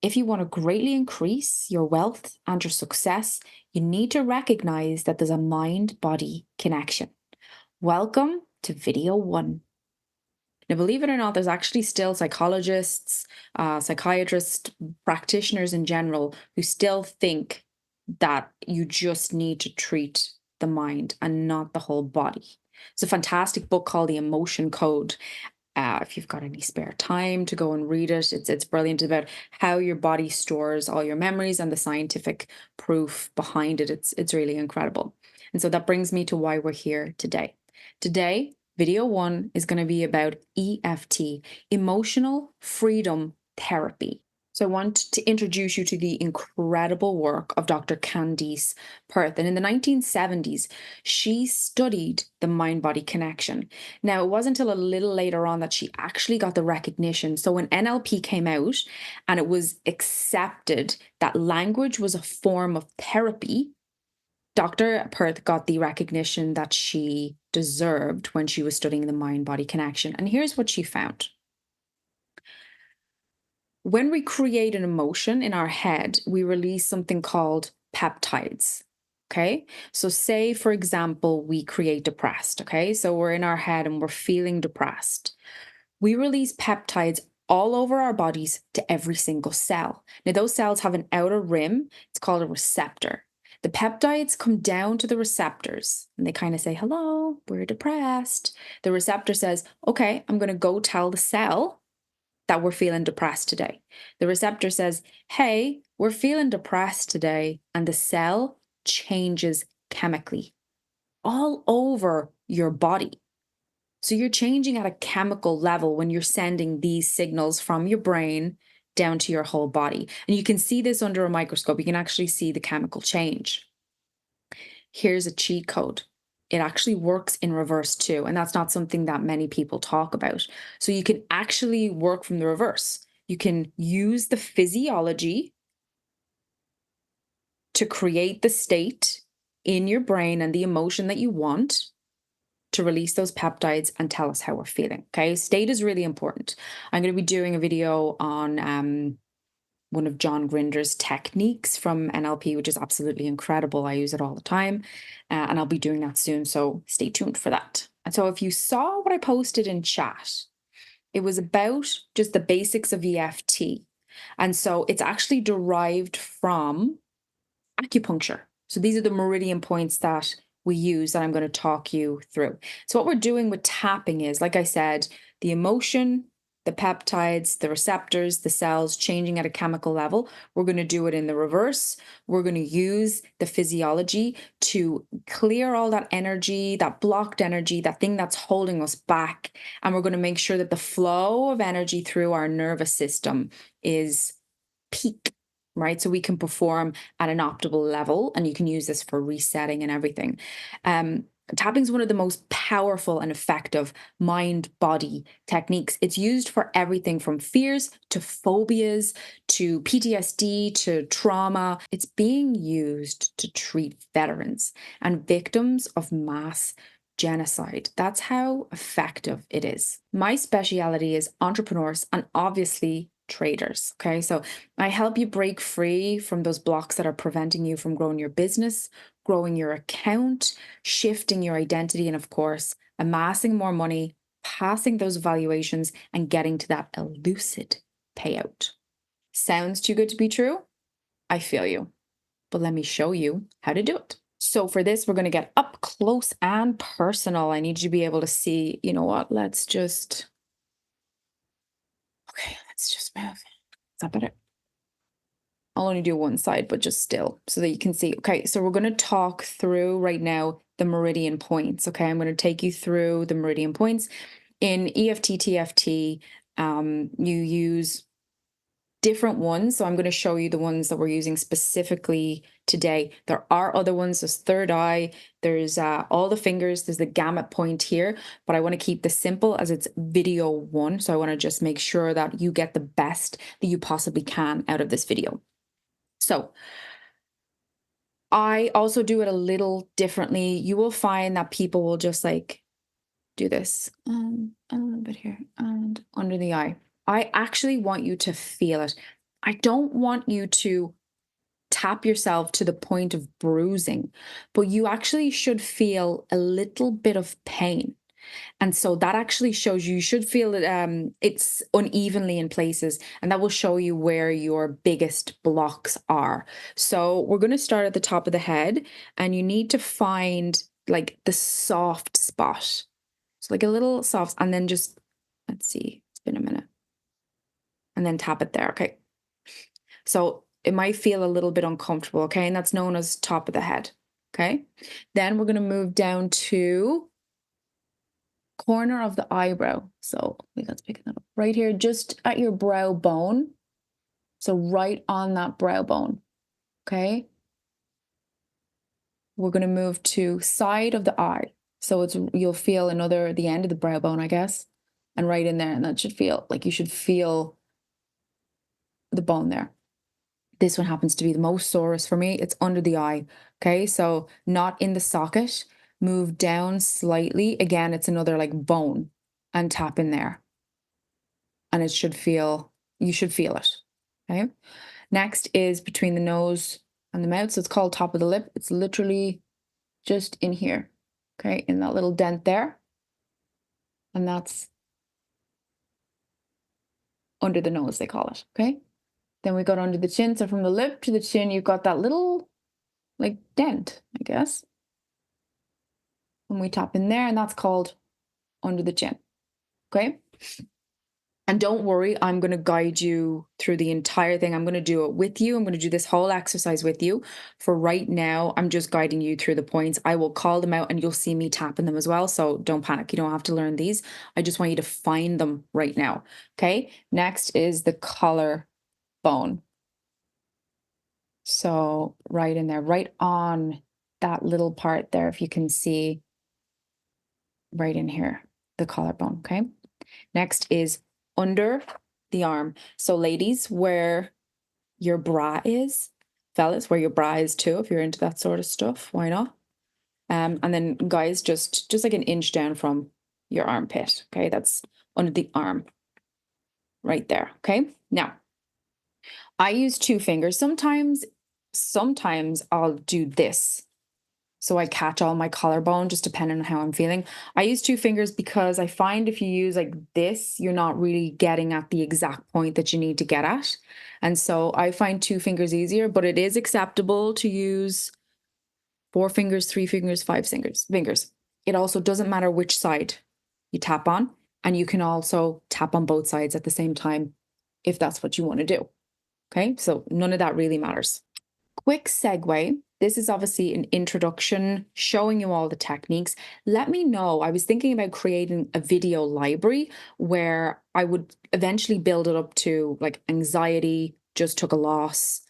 If you want to greatly increase your wealth and your success, you need to recognize that there's a mind body connection. Welcome to video one. Now, believe it or not, there's actually still psychologists, psychiatrists, practitioners in general who still think that you just need to treat the mind and not the whole body. It's a fantastic book called The Emotion Code. If you've got any spare time to go and read it, it's brilliant about how your body stores all your memories and the scientific proof behind it. It's really incredible. And so that brings me to why we're here today. Today, video one is going to be about EFT, emotional freedom therapy. So I want to introduce you to the incredible work of Dr. Candice Perth. And in the 1970s, she studied the mind-body connection. Now, it wasn't until a little later on that she actually got the recognition. So when NLP came out and it was accepted that language was a form of therapy, Dr. Perth got the recognition that she deserved when she was studying the mind-body connection. And here's what she found. When we create an emotion in our head, we release something called peptides. Okay. So, say, for example, we create depressed. Okay. So, we're in our head and we're feeling depressed. We release peptides all over our bodies to every single cell. Now, those cells have an outer rim, it's called a receptor. The peptides come down to the receptors and they kind of say, hello, we're depressed. The receptor says, okay, I'm going to go tell the cell that we're feeling depressed today. The receptor says, hey, we're feeling depressed today. And the cell changes chemically all over your body. So you're changing at a chemical level when you're sending these signals from your brain down to your whole body. And you can see this under a microscope. You can actually see the chemical change. Here's a cheat code. It actually works in reverse too. And that's not something that many people talk about. So you can actually work from the reverse. You can use the physiology to create the state in your brain and the emotion that you want to release those peptides and tell us how we're feeling. Okay. State is really important. I'm going to be doing a video on one of John Grinder's techniques from NLP, which is absolutely incredible. I use it all the time, and I'll be doing that soon. So stay tuned for that. And so if you saw what I posted in chat, it was about just the basics of EFT. And so it's actually derived from acupuncture. So these are the meridian points that we use that I'm going to talk you through. So what we're doing with tapping is, like I said, the emotion, the peptides, the receptors, the cells changing at a chemical level. We're going to do it in the reverse. We're going to use the physiology to clear all that energy, that blocked energy, that thing that's holding us back. And we're going to make sure that the flow of energy through our nervous system is peak, right? So we can perform at an optimal level, and you can use this for resetting and everything. Tapping is one of the most powerful and effective mind-body techniques. It's used for everything from fears to phobias to PTSD to trauma. It's being used to treat veterans and victims of mass genocide. That's how effective it is. My speciality is entrepreneurs and obviously traders. Okay, so I help you break free from those blocks that are preventing you from growing your business, growing your account, shifting your identity, and of course, amassing more money, passing those valuations, and getting to that elusive payout. Sounds too good to be true? I feel you. But let me show you how to do it. So for this, we're going to get up close and personal. I need you to be able to see, you know what? Let's just move. Is that better? I'll only do one side, but just still so that you can see. Okay, so we're going to talk through right now the meridian points. Okay, I'm going to take you through the meridian points. In EFT, TFT, you use different ones. So I'm going to show you the ones that we're using specifically today. There are other ones. There's third eye. There's all the fingers. There's the gamut point here. But I want to keep this simple as it's video one. So I want to just make sure that you get the best that you possibly can out of this video. So I also do it a little differently. You will find that people will just like do this a little bit here and under the eye. I actually want you to feel it. I don't want you to tap yourself to the point of bruising, but you actually should feel a little bit of pain. And so that actually shows you should feel it, it's unevenly in places, and that will show you where your biggest blocks are. So we're going to start at the top of the head, and you need to find like the soft spot. So like a little soft, and then just, let's see, it's been a minute, and then tap it there. Okay. So it might feel a little bit uncomfortable. Okay. And that's known as top of the head. Okay. Then we're going to move down to corner of the eyebrow. So let's pick that up right here, just at your brow bone. So right on that brow bone. Okay. We're going to move to side of the eye. So you'll feel the end of the brow bone, I guess, and right in there. And that should feel like you should feel the bone there. This one happens to be the most sorest for me. It's under the eye. Okay. So not in the socket. Move down slightly. Again, it's another like bone, and tap in there. And you should feel it. Okay. Next is between the nose and the mouth. So it's called top of the lip. It's literally just in here. Okay. In that little dent there. And that's under the nose, they call it. Okay. Then we got under the chin. So from the lip to the chin, you've got that little like dent, I guess. And we tap in there, and that's called under the chin. Okay. And don't worry, I'm going to guide you through the entire thing. I'm going to do it with you. I'm going to do this whole exercise with you. For right now, I'm just guiding you through the points. I will call them out, and you'll see me tapping them as well. So don't panic. You don't have to learn these. I just want you to find them right now. Okay. Next is the collar bone. So right in there, right on that little part there, if you can see right in here, the collarbone. Okay. Next is under the arm. So ladies, where your bra is, fellas, where your bra is too, if you're into that sort of stuff, why not? And then guys, just like an inch down from your armpit. Okay. That's under the arm right there. Okay. Now I use two fingers. Sometimes I'll do this. So I catch all my collarbone, just depending on how I'm feeling. I use two fingers because I find if you use like this, you're not really getting at the exact point that you need to get at. And so I find two fingers easier, but it is acceptable to use four fingers, three fingers, fingers. It also doesn't matter which side you tap on, and you can also tap on both sides at the same time if that's what you want to do. Okay, so none of that really matters. Quick segue. This is obviously an introduction showing you all the techniques. Let me know. I was thinking about creating a video library where I would eventually build it up to like anxiety, just took a loss,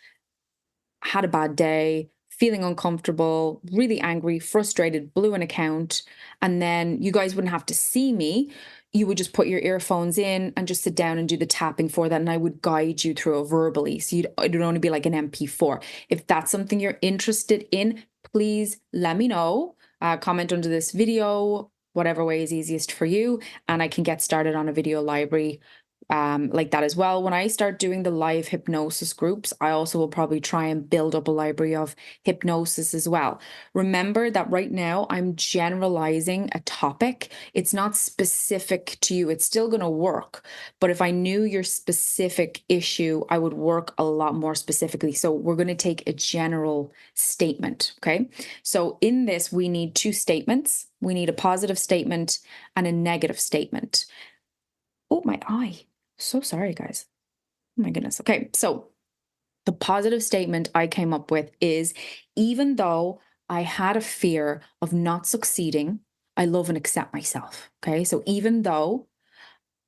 had a bad day, feeling uncomfortable, really angry, frustrated, blew an account. And then you guys wouldn't have to see me. You would just put your earphones in and just sit down and do the tapping for that. And I would guide you through it verbally. So it would only be like an MP4. If that's something you're interested in, please let me know. Comment under this video, whatever way is easiest for you. And I can get started on a video library like that as well. When I start doing the live hypnosis groups, I also will probably try and build up a library of hypnosis as well. Remember that right now I'm generalizing a topic. It's not specific to you. It's still going to work. But if I knew your specific issue, I would work a lot more specifically. So we're going to take a general statement. Okay. So in this, we need two statements. We need a positive statement and a negative statement. Oh, my eye. So sorry, guys. Oh my goodness. Okay, so the positive statement I came up with is even though I had a fear of not succeeding, I love and accept myself. Okay, so even though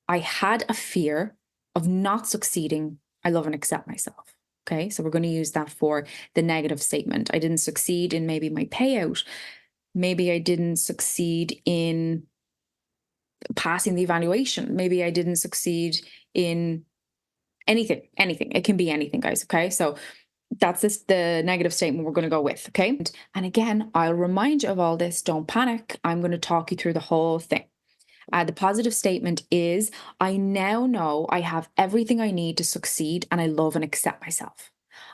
I had a fear of not succeeding, I love and accept myself. Okay, so we're going to use that for the negative statement. I didn't succeed in maybe my payout. Maybe I didn't succeed in passing the evaluation. Maybe I didn't succeed in anything. It can be anything, guys. Okay. So that's the negative statement we're going to go with. Okay. And again, I'll remind you of all this. Don't panic. I'm going to talk you through the whole thing. The positive statement is, I now know I have everything I need to succeed and I love and accept myself.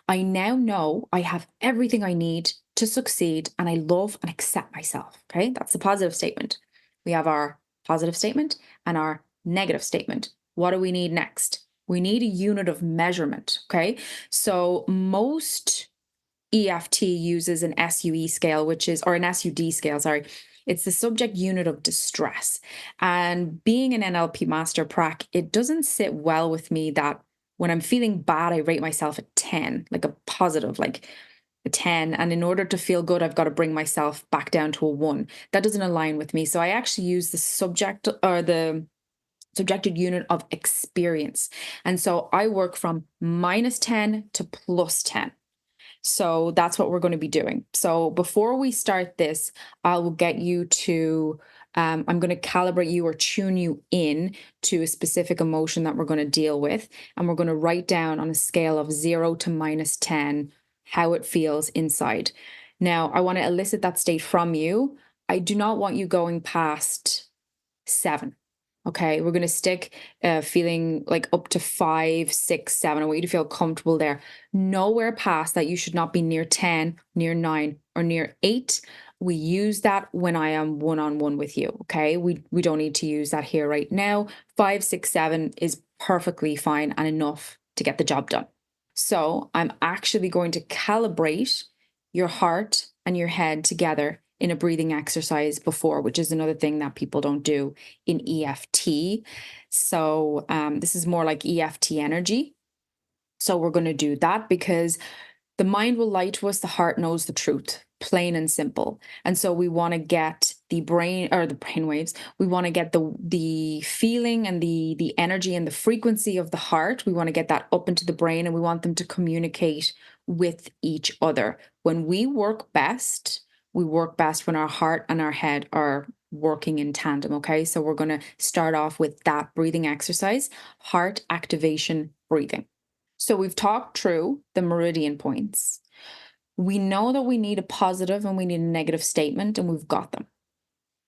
I now know I have everything I need to succeed and I love and accept myself. Okay, that's the positive statement. We have our positive statement and our negative statement. What do we need next? We need a unit of measurement. Okay, so most EFT uses an SUE scale, which is, or an SUD scale, sorry. It's the subject unit of distress. And being an NLP master prac, it doesn't sit well with me that when I'm feeling bad, I rate myself a 10, like a positive, like a 10. And in order to feel good, I've got to bring myself back down to a 1. That doesn't align with me. So I actually use the subject or the subjective unit of experience. And so I work from -10 to +10. So that's what we're going to be doing. So before we start this, I will get you to, I'm going to calibrate you or tune you in to a specific emotion that we're going to deal with. And we're going to write down on a scale of 0 to -10 how it feels inside. Now, I want to elicit that state from you. I do not want you going past 7. Okay, we're going to stick feeling like up to 5, 6, 7. I want you to feel comfortable there. Nowhere past that. You should not be near 10, near 9, or near 8. We use that when I am one-on-one with you. Okay, we don't need to use that here right now. 5, 6, 7 is perfectly fine and enough to get the job done. So I'm actually going to calibrate your heart and your head together in a breathing exercise before, which is another thing that people don't do in EFT. So this is more like EFT energy. So we're going to do that because the mind will lie to us, the heart knows the truth, plain and simple. And so we want to get the brain or the brain waves. We want to get the feeling and the energy and the frequency of the heart. We want to get that up into the brain and we want them to communicate with each other. When we work best when our heart and our head are working in tandem. Okay. So we're going to start off with that breathing exercise, heart activation breathing. So we've talked through the meridian points. We know that we need a positive and we need a negative statement, and we've got them.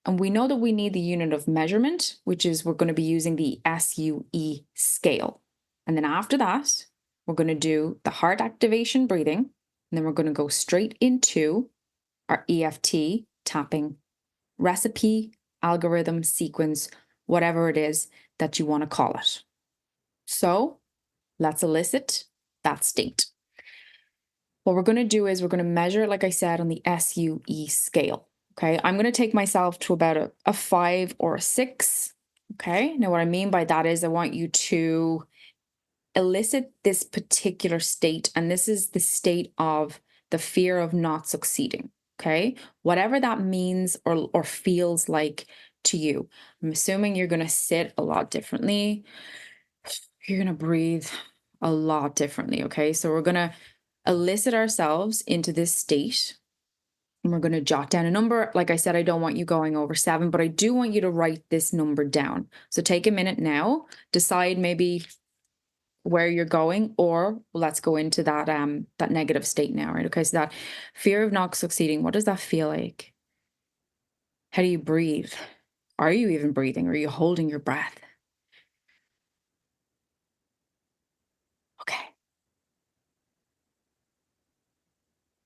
And we know that we need the unit of measurement, which is we're going to be using the SUE scale. And then after that, we're going to do the heart activation breathing. And then we're going to go straight into our EFT tapping recipe, algorithm, sequence, whatever it is that you want to call it. So let's elicit that state. What we're going to do is we're going to measure it, like I said, on the SUE scale. Okay. I'm going to take myself to about a 5 or a 6. Okay. Now, what I mean by that is I want you to elicit this particular state. And this is the state of the fear of not succeeding. Okay. Whatever that means or feels like to you. I'm assuming you're going to sit a lot differently. You're going to breathe a lot differently. Okay. So we're going to elicit ourselves into this state and we're going to jot down a number. Like I said, I don't want you going over 7, but I do want you to write this number down. So take a minute now, decide maybe where you're going, or let's go into that that negative state now, right? Okay, so that fear of not succeeding, what does that feel like? How do you breathe? Are you even breathing? Are you holding your breath? Okay.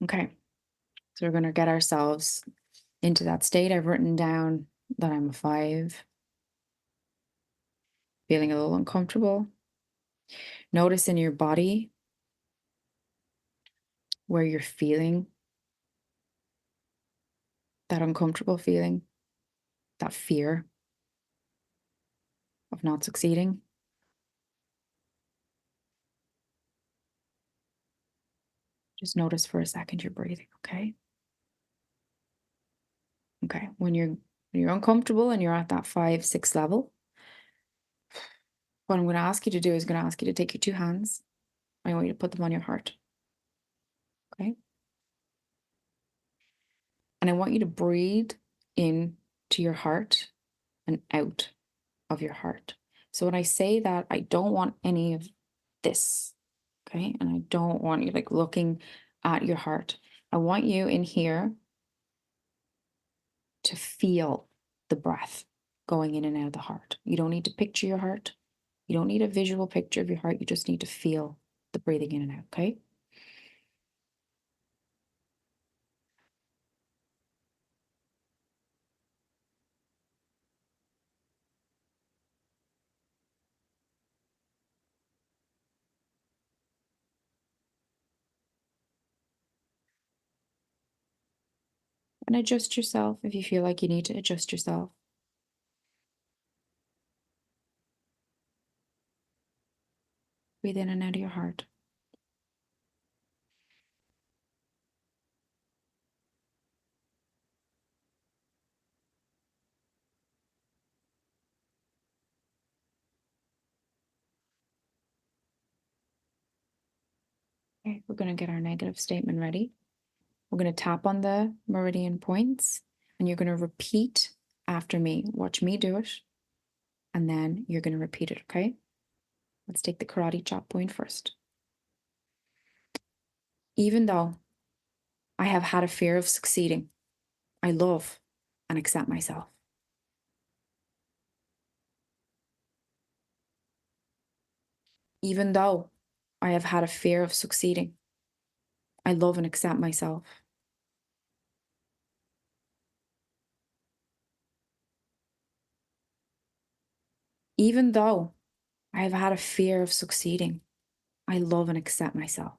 Okay. So we're going to get ourselves into that state. I've written down that I'm a 5, feeling a little uncomfortable. Notice in your body where you're feeling that uncomfortable feeling, that fear of not succeeding. Just notice for a second you're breathing, okay? Okay. When you're uncomfortable and you're at that 5, 6 level, what I'm going to ask you to do is going to ask you to take your 2 hands. I want you to put them on your heart. Okay. And I want you to breathe in to your heart and out of your heart. So when I say that, I don't want any of this. Okay. And I don't want you like looking at your heart. I want you in here to feel the breath. going in and out of the heart. You don't need to picture your heart. You don't need a visual picture of your heart. You just need to feel the breathing in and out, okay? And adjust yourself if you feel like you need to adjust yourself. Breathe in and out of your heart. Okay, we're going to get our negative statement ready. We're going to tap on the meridian points and you're going to repeat after me. Watch me do it. And then you're going to repeat it, okay? Let's take the karate chop point first. Even though I have had a fear of succeeding, I love and accept myself. Even though I have had a fear of succeeding, I love and accept myself. Even though I have had a fear of succeeding, I love and accept myself.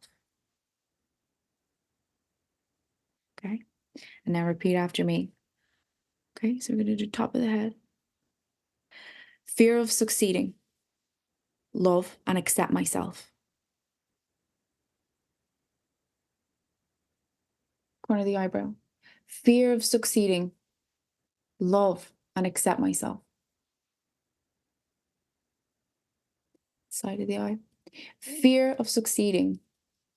Okay? And now repeat after me. Okay, so we're going to do top of the head. Fear of succeeding, love and accept myself. Corner of the eyebrow. Fear of succeeding, love and accept myself. Side of the eye. Fear of succeeding,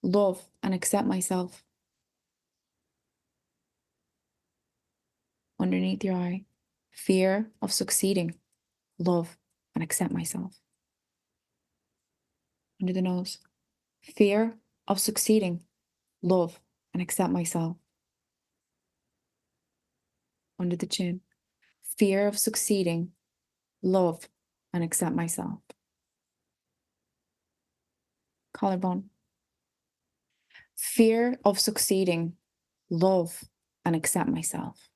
love and accept myself. Underneath your eye. Fear of succeeding, love and accept myself. Under the nose. Fear of succeeding, love and accept myself. Under the chin. Fear of succeeding, love and accept myself. Collarbone. Fear of succeeding, love and accept myself.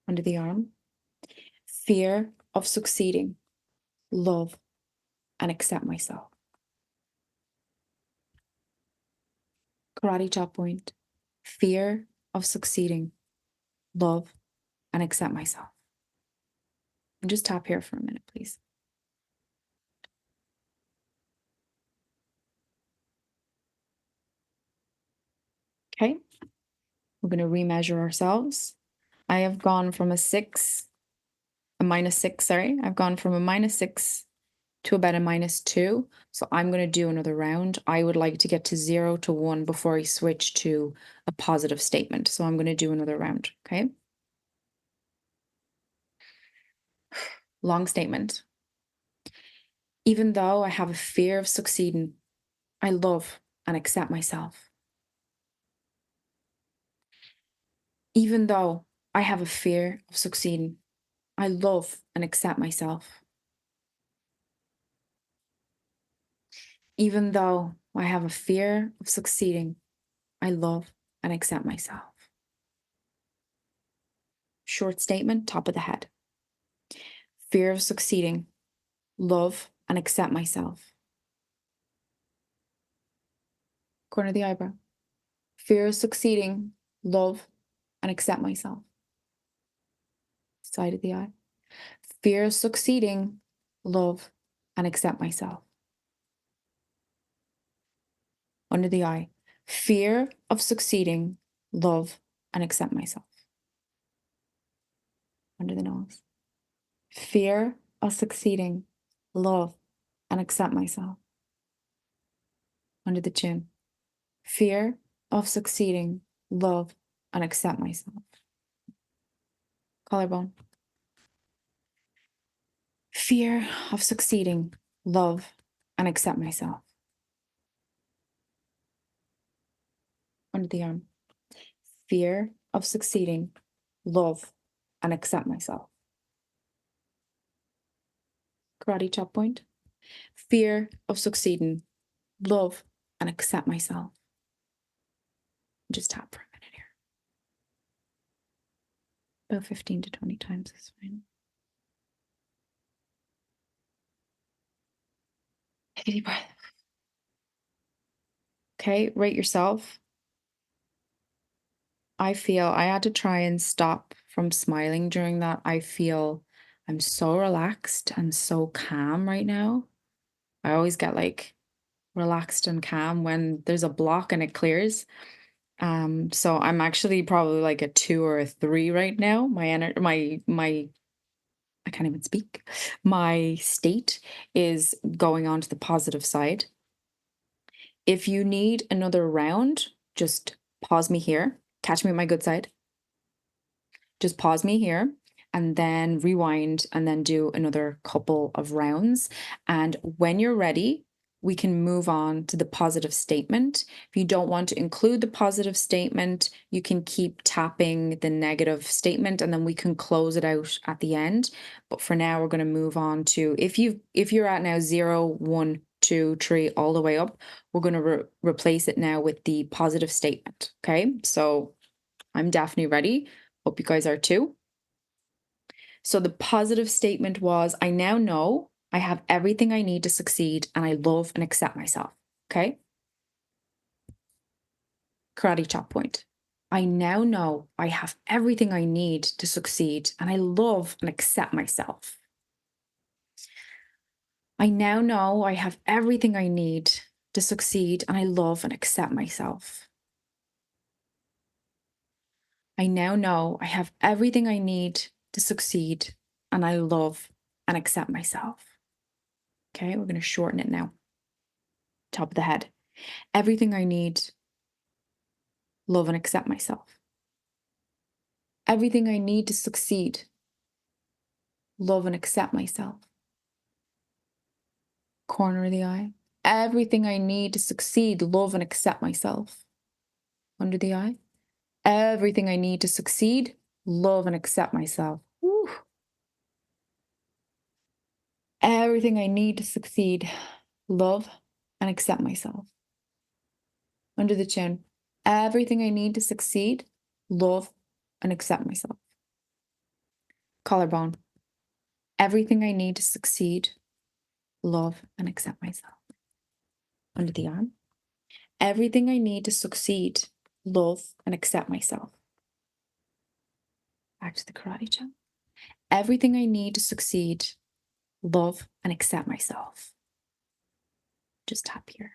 Under the arm. Fear of succeeding, love and accept myself. Karate chop point. Fear of succeeding, love and accept myself. And just tap here for a minute, please. Okay. We're going to remeasure ourselves. I have gone from a -6, sorry. I've gone from a -6 to about a -2. So I'm going to do another round. I would like to get to 0 to 1 before I switch to a positive statement. So I'm going to do another round. Okay. Long statement. Even though I have a fear of succeeding, I love and accept myself. Even though I have a fear of succeeding, I love and accept myself. Even though I have a fear of succeeding, I love and accept myself. Short statement, top of the head. Fear of succeeding, love and accept myself. Corner of the eyebrow. Fear of succeeding, love and accept myself. Side of the eye. Fear of succeeding, love and accept myself. Under the eye. Fear of succeeding, love and accept myself. Under the nose. Fear of succeeding, love and accept myself. Under the chin. Fear of succeeding, love and accept myself. Collarbone. Fear of succeeding, love and accept myself. Under the arm. Fear of succeeding, love and accept myself. Karate chop point. Fear of succeeding, love, and accept myself. Just tap for a minute here. About 15 to 20 times is fine. Take a deep breath. Okay, rate yourself. I feel I had to try and stop from smiling during that. I feel I'm so relaxed and so calm right now. I always get like relaxed and calm when there's a block and it clears. So I'm actually probably like a 2 or a 3 right now. My I can't even speak. My state is going on to the positive side. If you need another round, just pause me here. Catch me at my good side. Just pause me here and then rewind and then do another couple of rounds. And when you're ready, we can move on to the positive statement. If you don't want to include the positive statement, you can keep tapping the negative statement and then we can close it out at the end. But for now, we're going to move on to if you're at now 0, 1, 2, 3, all the way up, we're going to replace it now with the positive statement. Okay, so I'm definitely ready. Hope you guys are too. So the positive statement was, I now know I have everything I need to succeed and I love and accept myself. Okay. Karate chop point. I now know I have everything I need to succeed and I love and accept myself. I now know I have everything I need to succeed and I love and accept myself. I now know I have everything I need to succeed and I love and accept myself. Okay, we're going to shorten it now. Top of the head. Everything I need, love and accept myself. Everything I need to succeed, love and accept myself. Corner of the eye. Everything I need to succeed, love and accept myself. Under the eye. Everything I need to succeed, love and accept myself. Woo. Everything I need to succeed, love and accept myself. Under the chin. Everything I need to succeed, love and accept myself. Collarbone. Everything I need to succeed, love and accept myself. Under the arm. Everything I need to succeed, love and accept myself. Back to the karate chop. Everything I need to succeed, love and accept myself. Just tap here.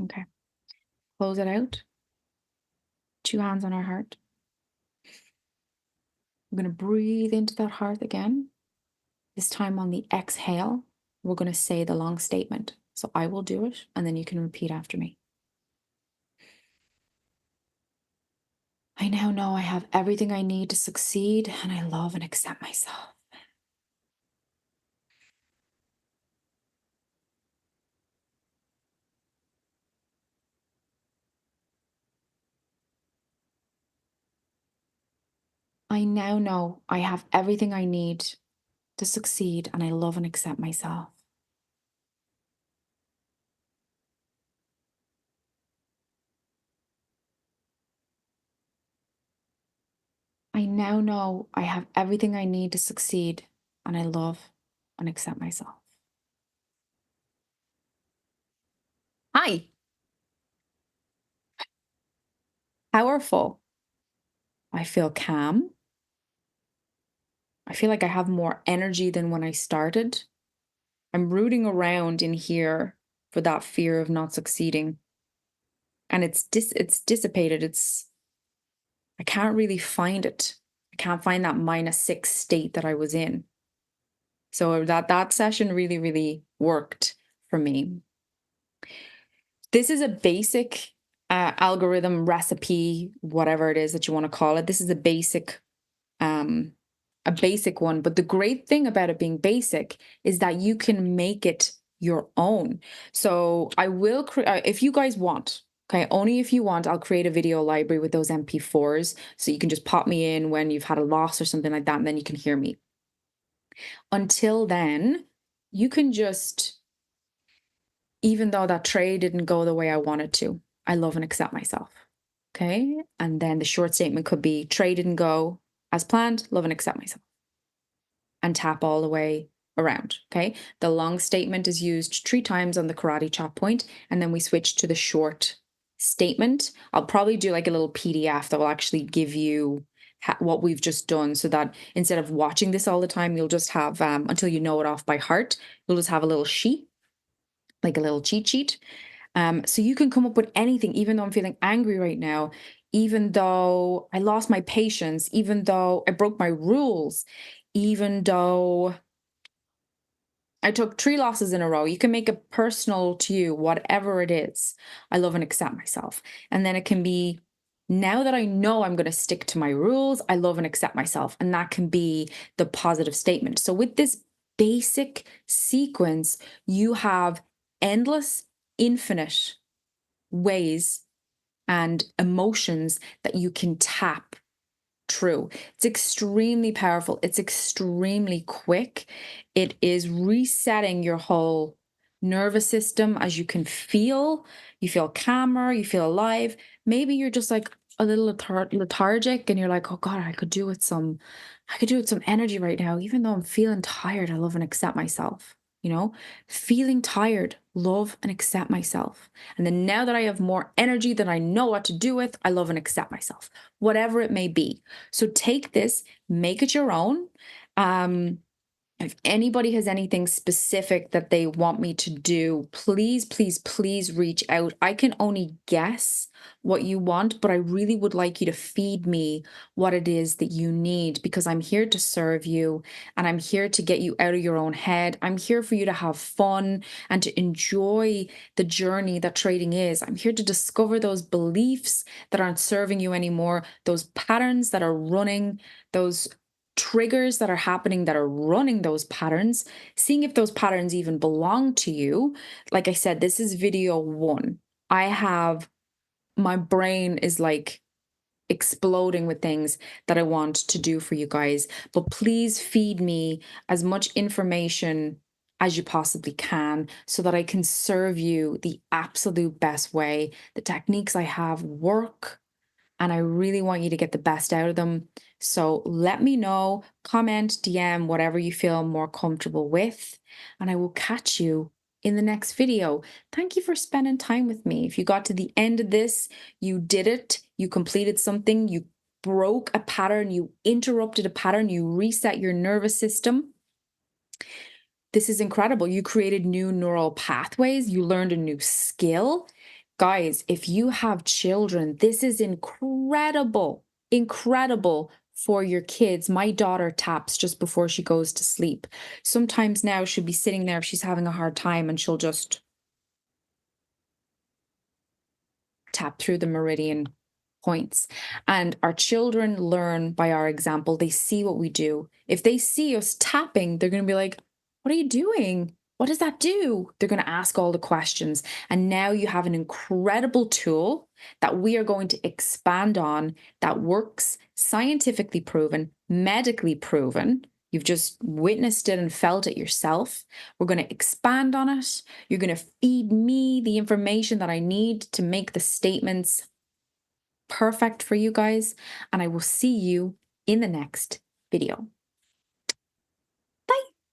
Okay. Close it out. 2 hands on our heart. I'm going to breathe into that heart again. This time on the exhale, we're going to say the long statement. So I will do it, and then you can repeat after me. I now know I have everything I need to succeed, and I love and accept myself. I now know I have everything I need to succeed, and I love and accept myself. I now know I have everything I need to succeed, and I love and accept myself. Hi. Powerful. I feel calm. I feel like I have more energy than when I started. I'm rooting around in here for that fear of not succeeding. And it's dissipated. I can't really find it. I can't find that -6 state that I was in. So that session really, really worked for me. This is a basic algorithm, recipe, whatever it is that you want to call it. This is um, a basic one. But the great thing about it being basic is that you can make it your own. So I will create, if you guys want, okay, only if you want, I'll create a video library with those MP4s. So you can just pop me in when you've had a loss or something like that, and then you can hear me. Until then, you can just, even though that trade didn't go the way I wanted to, I love and accept myself. Okay. And then the short statement could be trade didn't go as planned, love and accept myself. And tap all the way around. Okay. The long statement is used 3 times on the karate chop point, and then we switch to the short statement. I'll probably do like a little PDF that will actually give you what we've just done, so that instead of watching this all the time, you'll just have, until you know it off by heart, you'll just have a little sheet, like a little cheat sheet. So you can come up with anything, even though I'm feeling angry right now, even though I lost my patience, even though I broke my rules, even though I took 3 losses in a row. You can make it personal to you, whatever it is. I love and accept myself. And then it can be, now that I know I'm going to stick to my rules, I love and accept myself. And that can be the positive statement. So with this basic sequence, you have endless, infinite ways and emotions that you can tap true. It's extremely powerful. It's extremely quick. It is resetting your whole nervous system. As you can feel, you feel calmer, you feel alive. Maybe you're just like a little lethargic and you're like, oh God, I could do with some energy right now. Even though I'm feeling tired, I love and accept myself. Feeling tired, love and accept myself. And then now that I have more energy that I know what to do with, I love and accept myself, whatever it may be. So take this, make it your own. If anybody has anything specific that they want me to do, please, please, please reach out. I can only guess what you want, but I really would like you to feed me what it is that you need, because I'm here to serve you and I'm here to get you out of your own head. I'm here for you to have fun and to enjoy the journey that trading is. I'm here to discover those beliefs that aren't serving you anymore, those patterns that are running, those triggers that are happening that are running those patterns, seeing if those patterns even belong to you. Like I said, this is video 1. My brain is like exploding with things that I want to do for you guys. But please feed me as much information as you possibly can, so that I can serve you the absolute best way. The techniques I have work, and I really want you to get the best out of them. So let me know, comment, DM, whatever you feel more comfortable with, and I will catch you in the next video. Thank you for spending time with me. If you got to the end of this, you did it, you completed something, you broke a pattern, you interrupted a pattern, you reset your nervous system. This is incredible. You created new neural pathways, you learned a new skill. Guys, if you have children, this is incredible, incredible for your kids. My daughter taps just before she goes to sleep. Sometimes now she'll be sitting there if she's having a hard time, and she'll just tap through the meridian points. And our children learn by our example. They see what we do. If they see us tapping, they're going to be like, what are you doing? What does that do? They're going to ask all the questions. And now you have an incredible tool that we are going to expand on, that works, scientifically proven, medically proven. You've just witnessed it and felt it yourself. We're going to expand on it. You're going to feed me the information that I need to make the statements perfect for you guys. And I will see you in the next video.